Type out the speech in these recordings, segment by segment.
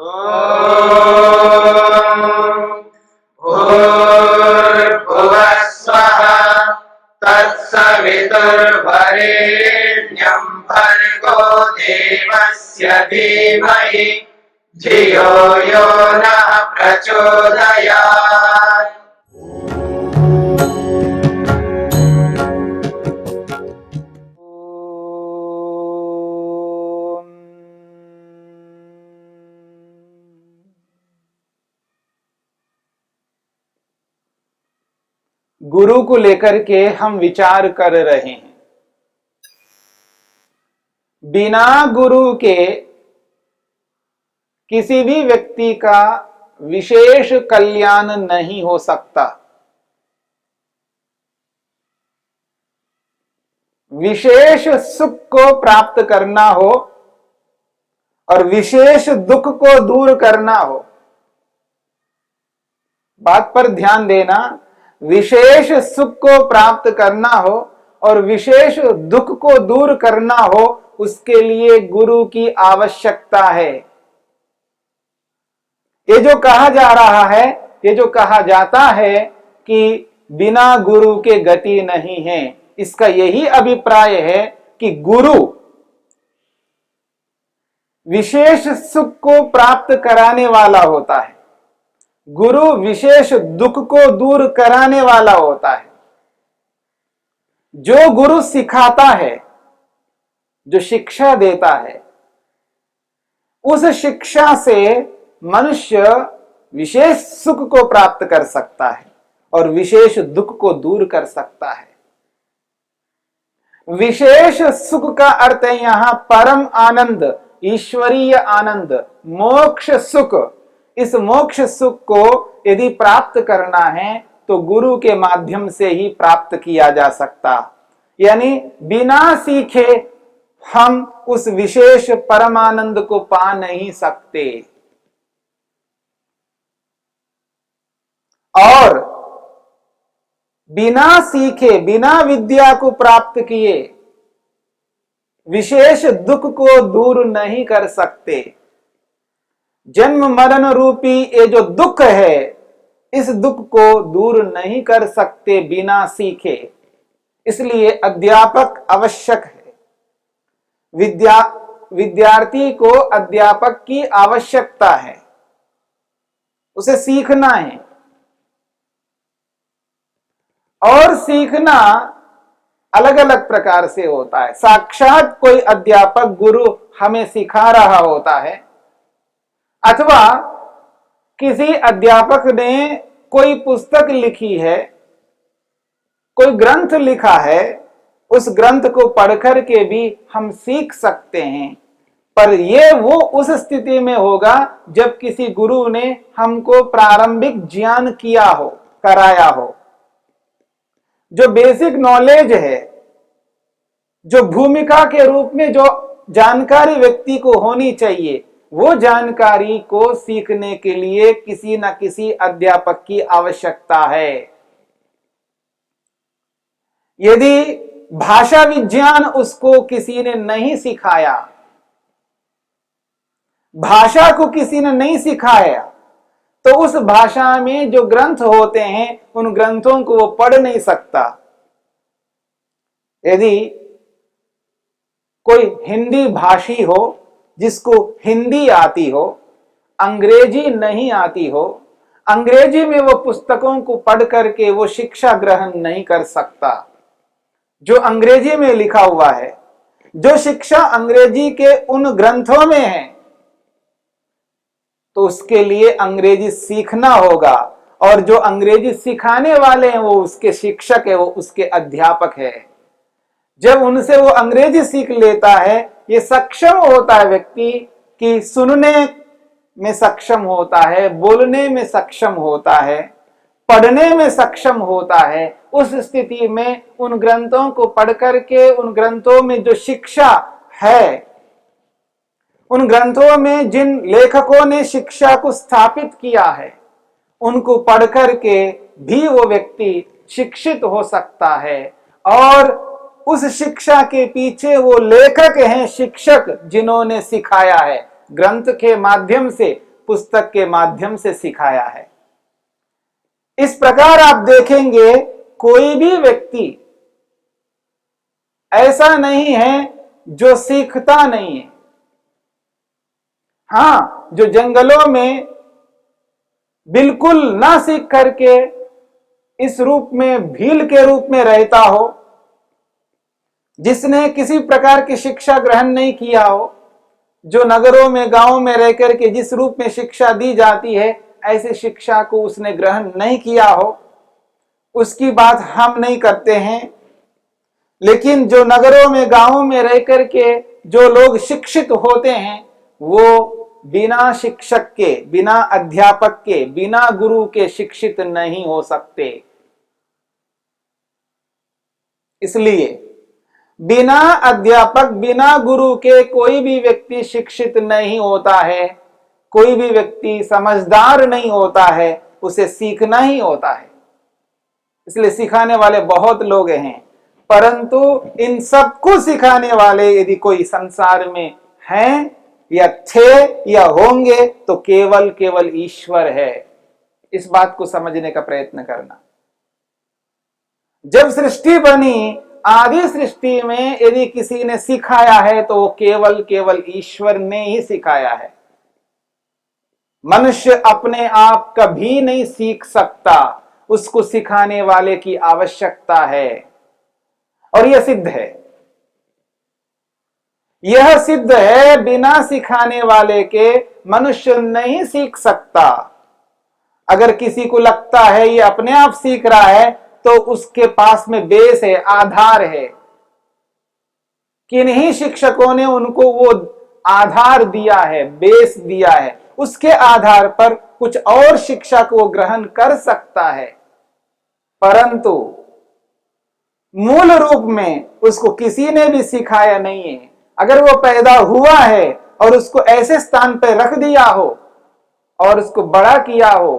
भूर्भुवः स्वः तत्सवितुर्वरेण्यं भर्गो देवस्य धीमहि धियो यो नः प्रचोदयात्। गुरु को लेकर के हम विचार कर रहे हैं। बिना गुरु के किसी भी व्यक्ति का विशेष कल्याण नहीं हो सकता। विशेष सुख को प्राप्त करना हो और विशेष दुख को दूर करना हो, बात पर ध्यान देना, विशेष सुख को प्राप्त करना हो और विशेष दुख को दूर करना हो, उसके लिए गुरु की आवश्यकता है। ये जो कहा जा रहा है, ये जो कहा जाता है कि बिना गुरु के गति नहीं है, इसका यही अभिप्राय है कि गुरु विशेष सुख को प्राप्त कराने वाला होता है, गुरु विशेष दुख को दूर कराने वाला होता है। जो गुरु सिखाता है, जो शिक्षा देता है, उस शिक्षा से मनुष्य विशेष सुख को प्राप्त कर सकता है और विशेष दुख को दूर कर सकता है। विशेष सुख का अर्थ है यहां परम आनंद, ईश्वरीय आनंद, मोक्ष सुख। इस मोक्ष सुख को यदि प्राप्त करना है तो गुरु के माध्यम से ही प्राप्त किया जा सकता, यानी बिना सीखे हम उस विशेष परमानंद को पा नहीं सकते। और बिना सीखे, बिना विद्या को प्राप्त किए विशेष दुख को दूर नहीं कर सकते। जन्म मरण रूपी ये जो दुख है, इस दुख को दूर नहीं कर सकते बिना सीखे। इसलिए अध्यापक आवश्यक है। विद्यार्थी को अध्यापक की आवश्यकता है, उसे सीखना है। और सीखना अलग अलग प्रकार से होता है। साक्षात कोई अध्यापक गुरु हमें सिखा रहा होता है, अथवा किसी अध्यापक ने कोई पुस्तक लिखी है, कोई ग्रंथ लिखा है, उस ग्रंथ को पढ़कर के भी हम सीख सकते हैं। पर यह वो उस स्थिति में होगा जब किसी गुरु ने हमको प्रारंभिक ज्ञान किया हो, कराया हो। जो बेसिक नॉलेज है, जो भूमिका के रूप में जो जानकारी व्यक्ति को होनी चाहिए, वो जानकारी को सीखने के लिए किसी न किसी अध्यापक की आवश्यकता है। यदि भाषा विज्ञान उसको किसी ने नहीं सिखाया, भाषा को किसी ने नहीं सिखाया, तो उस भाषा में जो ग्रंथ होते हैं, उन ग्रंथों को वो पढ़ नहीं सकता। यदि कोई हिंदी भाषी हो, जिसको हिंदी आती हो, अंग्रेजी नहीं आती हो, अंग्रेजी में वो पुस्तकों को पढ़ करके वो शिक्षा ग्रहण नहीं कर सकता जो अंग्रेजी में लिखा हुआ है। जो शिक्षा अंग्रेजी के उन ग्रंथों में है, तो उसके लिए अंग्रेजी सीखना होगा, और जो अंग्रेजी सिखाने वाले हैं वो उसके शिक्षक है, वो उसके अध्यापक है। जब उनसे वो अंग्रेजी सीख लेता है, ये सक्षम होता है व्यक्ति कि सुनने में सक्षम होता है, बोलने में सक्षम होता है, पढ़ने में सक्षम होता है। उस स्थिति में उन ग्रंथों को पढ़ करके, उन ग्रंथों में जो शिक्षा है, उन ग्रंथों में जिन लेखकों ने शिक्षा को स्थापित किया है, उनको पढ़ करके भी वो व्यक्ति शिक्षित हो सकता है। और उस शिक्षा के पीछे वो लेखक हैं, शिक्षक, जिन्होंने सिखाया है। ग्रंथ के माध्यम से पुस्तक के माध्यम से सिखाया है। इस प्रकार आप देखेंगे कोई भी व्यक्ति ऐसा नहीं है जो सीखता नहीं है। हाँ, जो जंगलों में बिल्कुल ना सीख करके इस रूप में भील के रूप में रहता हो, जिसने किसी प्रकार की शिक्षा ग्रहण नहीं किया हो, जो नगरों में गांवों में रहकर के जिस रूप में शिक्षा दी जाती है ऐसी शिक्षा को उसने ग्रहण नहीं किया हो, उसकी बात हम नहीं करते हैं। लेकिन जो नगरों में गांवों में रह करके जो लोग शिक्षित होते हैं वो बिना शिक्षक के, बिना अध्यापक के, बिना गुरु के शिक्षित नहीं हो सकते। इसलिए बिना अध्यापक, बिना गुरु के कोई भी व्यक्ति शिक्षित नहीं होता है, कोई भी व्यक्ति समझदार नहीं होता है, उसे सीखना ही होता है। इसलिए सिखाने वाले बहुत लोग हैं, परंतु इन सबको सिखाने वाले यदि कोई संसार में हैं या थे या होंगे तो केवल केवल ईश्वर है। इस बात को समझने का प्रयत्न करना। जब सृष्टि बनी, आदि सृष्टि में यदि किसी ने सिखाया है तो वो केवल केवल ईश्वर ने ही सिखाया है। मनुष्य अपने आप कभी नहीं सीख सकता, उसको सिखाने वाले की आवश्यकता है। और यह सिद्ध है, यह सिद्ध है, बिना सिखाने वाले के मनुष्य नहीं सीख सकता। अगर किसी को लगता है ये अपने आप सीख रहा है तो उसके पास में बेस है, आधार है। किन्हीं शिक्षकों ने उनको वो आधार दिया है, बेस दिया है, उसके आधार पर कुछ और शिक्षा को ग्रहण कर सकता है, परंतु मूल रूप में उसको किसी ने भी सिखाया नहीं है। अगर वो पैदा हुआ है और उसको ऐसे स्थान पर रख दिया हो और उसको बड़ा किया हो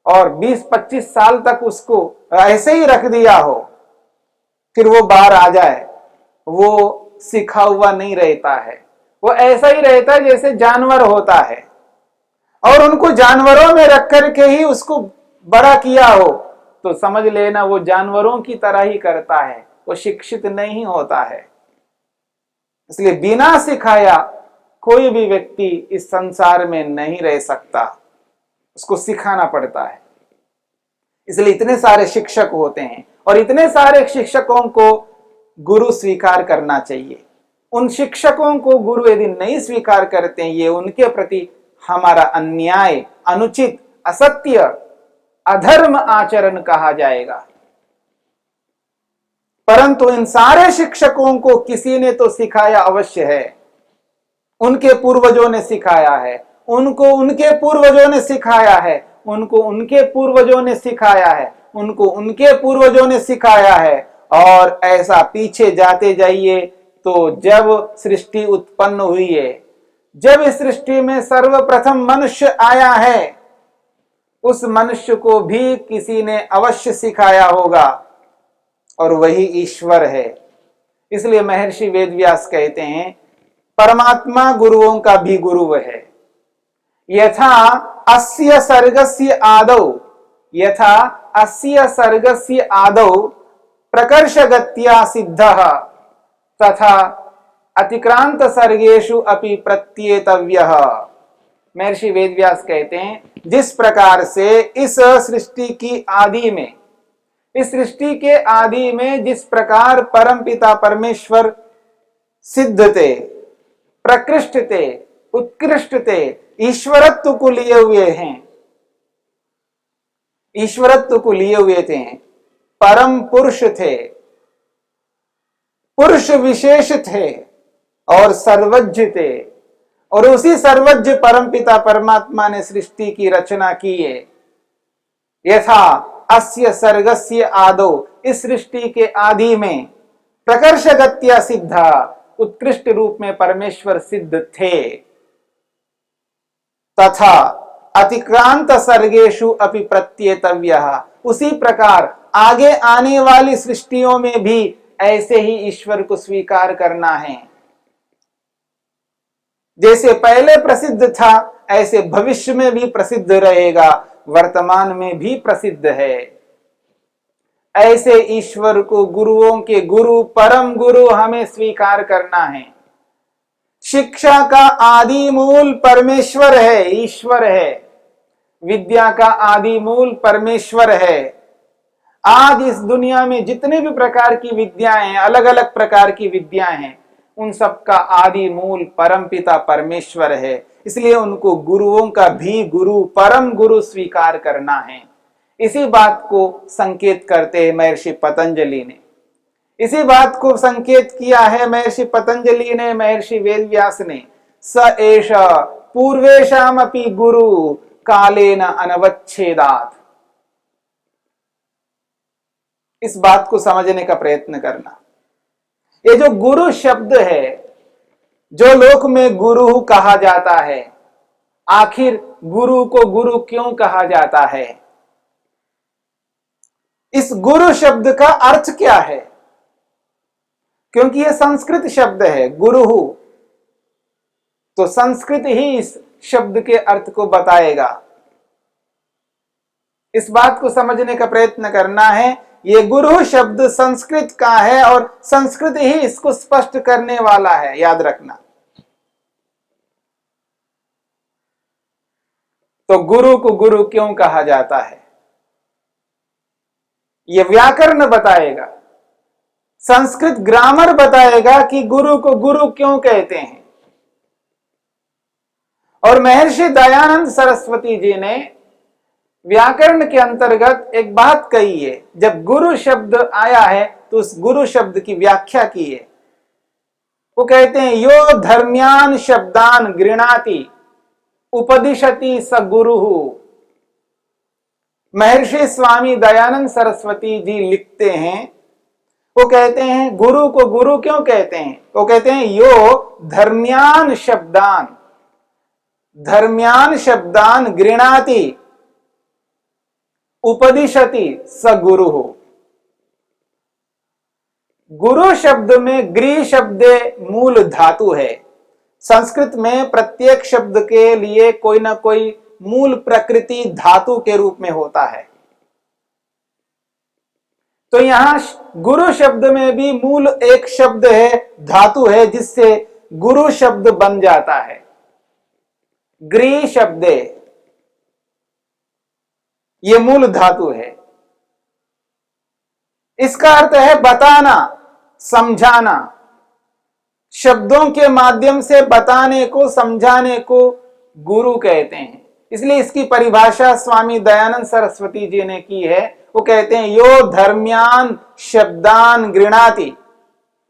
और 20-25 साल तक उसको ऐसे ही रख दिया हो, फिर वो बाहर आ जाए, वो सीखा हुआ नहीं रहता है। वो ऐसा ही रहता है जैसे जानवर होता है, और उनको जानवरों में रख करके ही उसको बड़ा किया हो तो समझ लेना वो जानवरों की तरह ही करता है, वो शिक्षित नहीं होता है। इसलिए बिना सिखाया कोई भी व्यक्ति इस संसार में नहीं रह सकता, उसको सिखाना पड़ता है। इसलिए इतने सारे शिक्षक होते हैं और इतने सारे शिक्षकों को गुरु स्वीकार करना चाहिए। उन शिक्षकों को गुरु यदि नहीं स्वीकार करते हैं, ये उनके प्रति हमारा अन्याय, अनुचित, असत्य, अधर्म आचरण कहा जाएगा। परंतु इन सारे शिक्षकों को किसी ने तो सिखाया अवश्य है। उनके पूर्वजों ने सिखाया है, उनको उनके पूर्वजों ने सिखाया है, उनको उनके पूर्वजों ने सिखाया है, उनको उनके पूर्वजों ने सिखाया है। और ऐसा पीछे जाते जाइए तो जब सृष्टि उत्पन्न हुई है, जब इस सृष्टि में सर्वप्रथम मनुष्य आया है, उस मनुष्य को भी किसी ने अवश्य सिखाया होगा और वही ईश्वर है। इसलिए महर्षि वेदव्यास कहते हैं परमात्मा गुरुओं का भी गुरु है। यथा अस्य सर्गस्य आदौ, यथा अस्य सर्गस्य आदौ प्रकर्षगत्या सिद्धः तथा अतिक्रांत सर्गेषु अपि प्रत्येतव्यः। महर्षि वेदव्यास कहते हैं जिस प्रकार से इस सृष्टि की आदि में, इस सृष्टि के आदि में जिस प्रकार परमपिता परमेश्वर सिद्ध थे, प्रकृष्ट थे, उत्कृष्ट थे, ईश्वरत्व को लिए हुए हैं, ईश्वरत्व को लिए हुए थे, परम पुरुष थे, पुरुष विशेष थे और सर्वज्ञ थे, और उसी सर्वज्ञ परमपिता परमात्मा ने सृष्टि की रचना की है। यथा अस्य सर्गस्य आदौ, इस सृष्टि के आदि में प्रकर्षगत्या सिद्धा, उत्कृष्ट रूप में परमेश्वर सिद्ध थे, तथा अतिक्रांत सर्गेषु अपि प्रत्येतव्यः, उसी प्रकार आगे आने वाली सृष्टियों में भी ऐसे ही ईश्वर को स्वीकार करना है। जैसे पहले प्रसिद्ध था ऐसे भविष्य में भी प्रसिद्ध रहेगा, वर्तमान में भी प्रसिद्ध है। ऐसे ईश्वर को गुरुओं के गुरु, परम गुरु हमें स्वीकार करना है। शिक्षा का आदि मूल परमेश्वर है, ईश्वर है। विद्या का आदि मूल परमेश्वर है। आज इस दुनिया में जितने भी प्रकार की विद्याएं हैं, अलग अलग प्रकार की विद्याएं हैं, उन सब का आदि मूल परमपिता परमेश्वर है। इसलिए उनको गुरुओं का भी गुरु, परम गुरु स्वीकार करना है। इसी बात को संकेत करते हैं महर्षि पतंजलि ने। इसी बात को संकेत किया है महर्षि पतंजलि ने, महर्षि वेदव्यास ने। स एष पूर्वेशामपि गुरु कालेन अनवच्छेदात्। इस बात को समझने का प्रयत्न करना। ये जो गुरु शब्द है, जो लोक में गुरु कहा जाता है, आखिर गुरु को गुरु क्यों कहा जाता है? इस गुरु शब्द का अर्थ क्या है? क्योंकि यह संस्कृत शब्द है गुरु, तो संस्कृत ही इस शब्द के अर्थ को बताएगा। इस बात को समझने का प्रयत्न करना है। ये गुरु शब्द संस्कृत का है और संस्कृत ही इसको स्पष्ट करने वाला है, याद रखना। तो गुरु को गुरु क्यों कहा जाता है, यह व्याकरण बताएगा, संस्कृत ग्रामर बताएगा कि गुरु को गुरु क्यों कहते हैं। और महर्षि दयानंद सरस्वती जी ने व्याकरण के अंतर्गत एक बात कही है। जब गुरु शब्द आया है तो उस गुरु शब्द की व्याख्या की है। वो कहते हैं यो धर्म्यान शब्दान गृणाति उपदिशति स गुरु। महर्षि स्वामी दयानंद सरस्वती जी लिखते हैं, वो कहते हैं गुरु को गुरु क्यों कहते हैं? वो कहते हैं यो धर्म्यान शब्दान गृणाति उपदिशति स गुरु। गुरु शब्द में गृह शब्द मूल धातु है। संस्कृत में प्रत्येक शब्द के लिए कोई ना कोई मूल प्रकृति धातु के रूप में होता है। तो यहां गुरु शब्द में भी मूल एक शब्द है, धातु है, जिससे गुरु शब्द बन जाता है। गृह शब्द ये मूल धातु है। इसका अर्थ है बताना, समझाना। शब्दों के माध्यम से बताने को, समझाने को गुरु कहते हैं। इसलिए इसकी परिभाषा स्वामी दयानंद सरस्वती जी ने की है। वो कहते हैं यो धर्म्यान शब्दान गृणाति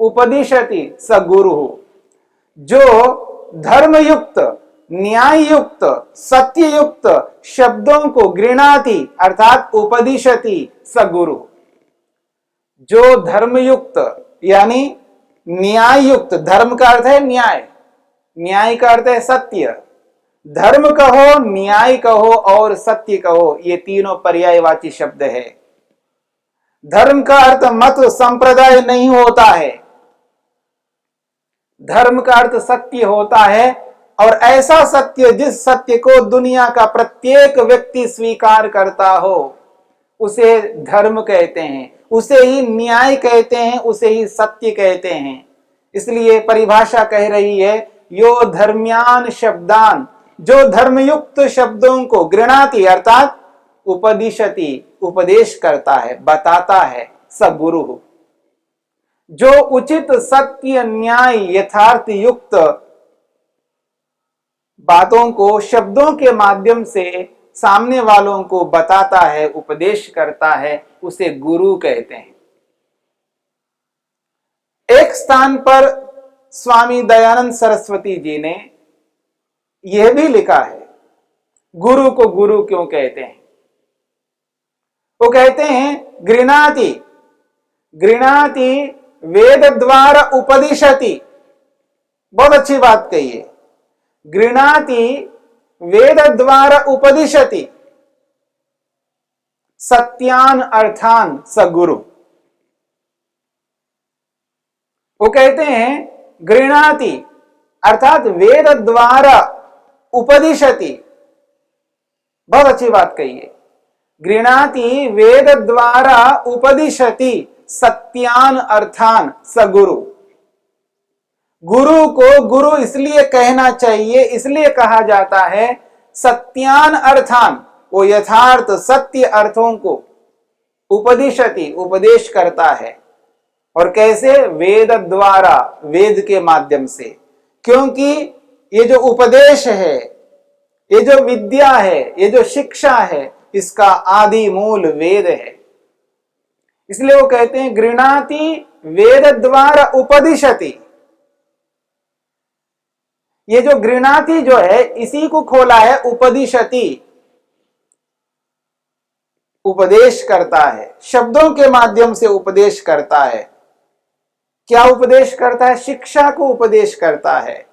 उपदिशति स गुरु। जो धर्मयुक्त, न्याययुक्त, सत्ययुक्त शब्दों को गृणाति अर्थात उपदिशति स गुरु। जो धर्मयुक्त यानी न्याययुक्त, धर्म का अर्थ है न्याय, न्याय का अर्थ है सत्य। धर्म कहो, न्याय कहो और सत्य कहो, ये तीनों पर्यायवाची शब्द है। धर्म का अर्थ मत संप्रदाय नहीं होता है। धर्म का अर्थ सत्य होता है, और ऐसा सत्य जिस सत्य को दुनिया का प्रत्येक व्यक्ति स्वीकार करता हो उसे धर्म कहते हैं, उसे ही न्याय कहते हैं, उसे ही सत्य कहते हैं। इसलिए परिभाषा कह रही है यो धर्म्यान शब्दान, जो धर्मयुक्त शब्दों को गृणाति अर्थात उपदिशति उपदेश करता है, बताता है, स गुरु। जो उचित, सत्य, न्याय, यथार्थ युक्त बातों को शब्दों के माध्यम से सामने वालों को बताता है, उपदेश करता है, उसे गुरु कहते हैं। एक स्थान पर स्वामी दयानंद सरस्वती जी ने यह भी लिखा है गुरु को गुरु क्यों कहते हैं। वो कहते हैं गृणाति, गृणाति वेद द्वारा उपदिशति। बहुत अच्छी बात कही है। गृणाति वेद द्वारा उपदिशति सत्यान अर्थान स गुरु। वो कहते हैं गृणाति अर्थात वेद द्वारा उपदिशति, बहुत अच्छी बात कही है, गृणाति वेद द्वारा उपदिशति सत्यान अर्थान स गुरु। गुरु को गुरु इसलिए कहना चाहिए, इसलिए कहा जाता है सत्यान अर्थान, वो यथार्थ सत्य अर्थों को उपदिशति उपदेश करता है। और कैसे? वेद द्वारा, वेद के माध्यम से, क्योंकि ये जो उपदेश है, ये जो विद्या है, ये जो शिक्षा है, इसका आदि मूल वेद है। इसलिए वो कहते हैं गृणाति वेद द्वारा उपदिशति। ये जो गृणाति जो है, इसी को खोला है उपदिशति, उपदेश करता है, शब्दों के माध्यम से उपदेश करता है। क्या उपदेश करता है? शिक्षा को उपदेश करता है।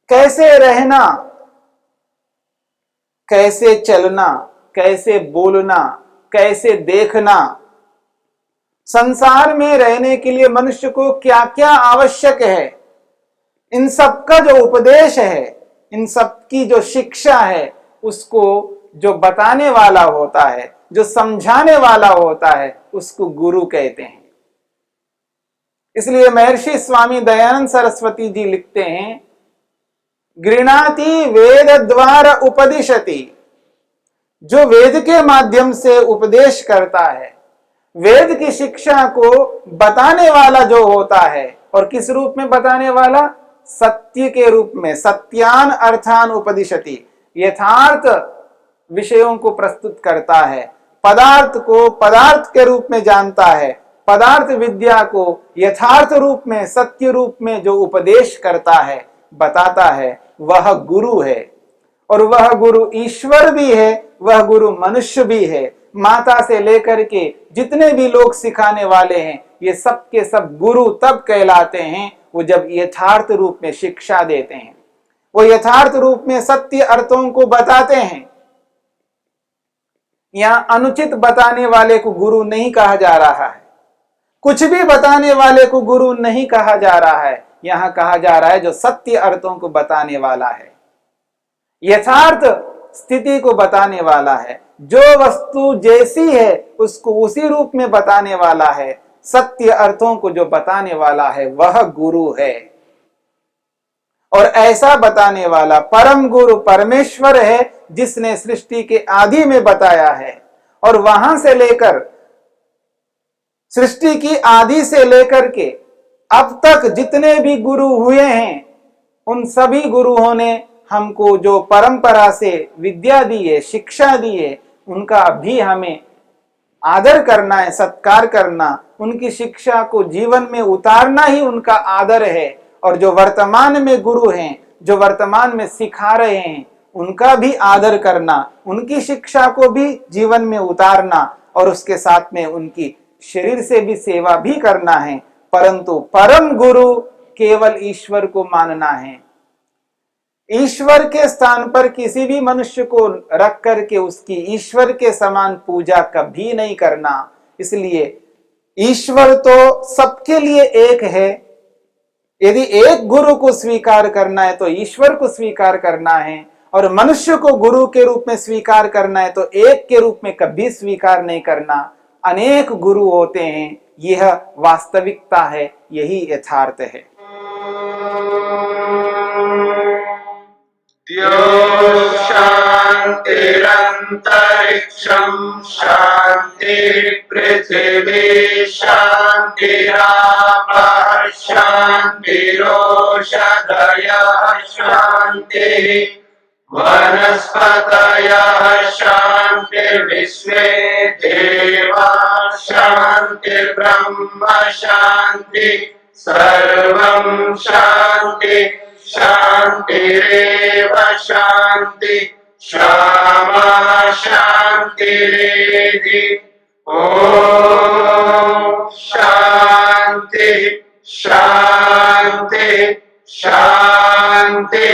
कैसे रहना, कैसे चलना, कैसे बोलना, कैसे देखना, संसार में रहने के लिए मनुष्य को क्या क्या आवश्यक है, इन सब का जो उपदेश है, इन सब की जो शिक्षा है, उसको जो बताने वाला होता है, जो समझाने वाला होता है, उसको गुरु कहते हैं। इसलिए महर्षि स्वामी दयानंद सरस्वती जी लिखते हैं गृणाति वेद द्वारा उपदिशति, जो वेद के माध्यम से उपदेश करता है, वेद की शिक्षा को बताने वाला जो होता है, और किस रूप में बताने वाला? सत्य के रूप में, सत्यान अर्थान उपदिशति, यथार्थ विषयों को प्रस्तुत करता है, पदार्थ को पदार्थ के रूप में जानता है, पदार्थ विद्या को यथार्थ रूप में, सत्य रूप में जो उपदेश करता है, बताता है, वह गुरु है। और वह गुरु ईश्वर भी है, वह गुरु मनुष्य भी है। माता से लेकर के जितने भी लोग सिखाने वाले हैं, ये सब के सब गुरु तब कहलाते हैं वो जब यथार्थ रूप में शिक्षा देते हैं, वो यथार्थ रूप में सत्य अर्थों को बताते हैं। यहां अनुचित बताने वाले को गुरु नहीं कहा जा रहा है, कुछ भी बताने वाले को गुरु नहीं कहा जा रहा है। यहां कहा जा रहा है जो सत्य अर्थों को बताने वाला है, यथार्थ स्थिति को बताने वाला है, जो वस्तु जैसी है उसको उसी रूप में बताने वाला है, सत्य अर्थों को जो बताने वाला है, वह गुरु है। और ऐसा बताने वाला परम गुरु परमेश्वर है, जिसने सृष्टि के आदि में बताया है। और वहां से लेकर सृष्टि की आदि से लेकर के अब तक जितने भी गुरु हुए हैं, उन सभी गुरुओं ने हमको जो परंपरा से विद्या दी है, शिक्षा दी है, उनका भी हमें आदर करना है, सत्कार करना, उनकी शिक्षा को जीवन में उतारना ही उनका आदर है। और जो वर्तमान में गुरु हैं, जो वर्तमान में सिखा रहे हैं, उनका भी आदर करना, उनकी शिक्षा को भी जीवन में उतारना, और उसके साथ में उनकी शरीर से भी सेवा भी करना है। परंतु परम गुरु केवल ईश्वर को मानना है। ईश्वर के स्थान पर किसी भी मनुष्य को रख करके उसकी ईश्वर के समान पूजा कभी नहीं करना। इसलिए ईश्वर तो सबके लिए एक है। यदि एक गुरु को स्वीकार करना है तो ईश्वर को स्वीकार करना है, और मनुष्य को गुरु के रूप में स्वीकार करना है तो एक के रूप में कभी स्वीकार नहीं करना। अनेक गुरु होते हैं, यह वास्तविकता है, यही यथार्थ है। शांतिरंतरिक्षं शांति पृथिवी शांतिरापः शांतिरोषधयः शांतिः वनस्पतयः शांतिर्विश्वे देवाः शांतिर्ब्रह्म शांति सर्वं शांति शांतिरेव शांति क्षमा शांतिरेधि। ओम शांति शांति शांति।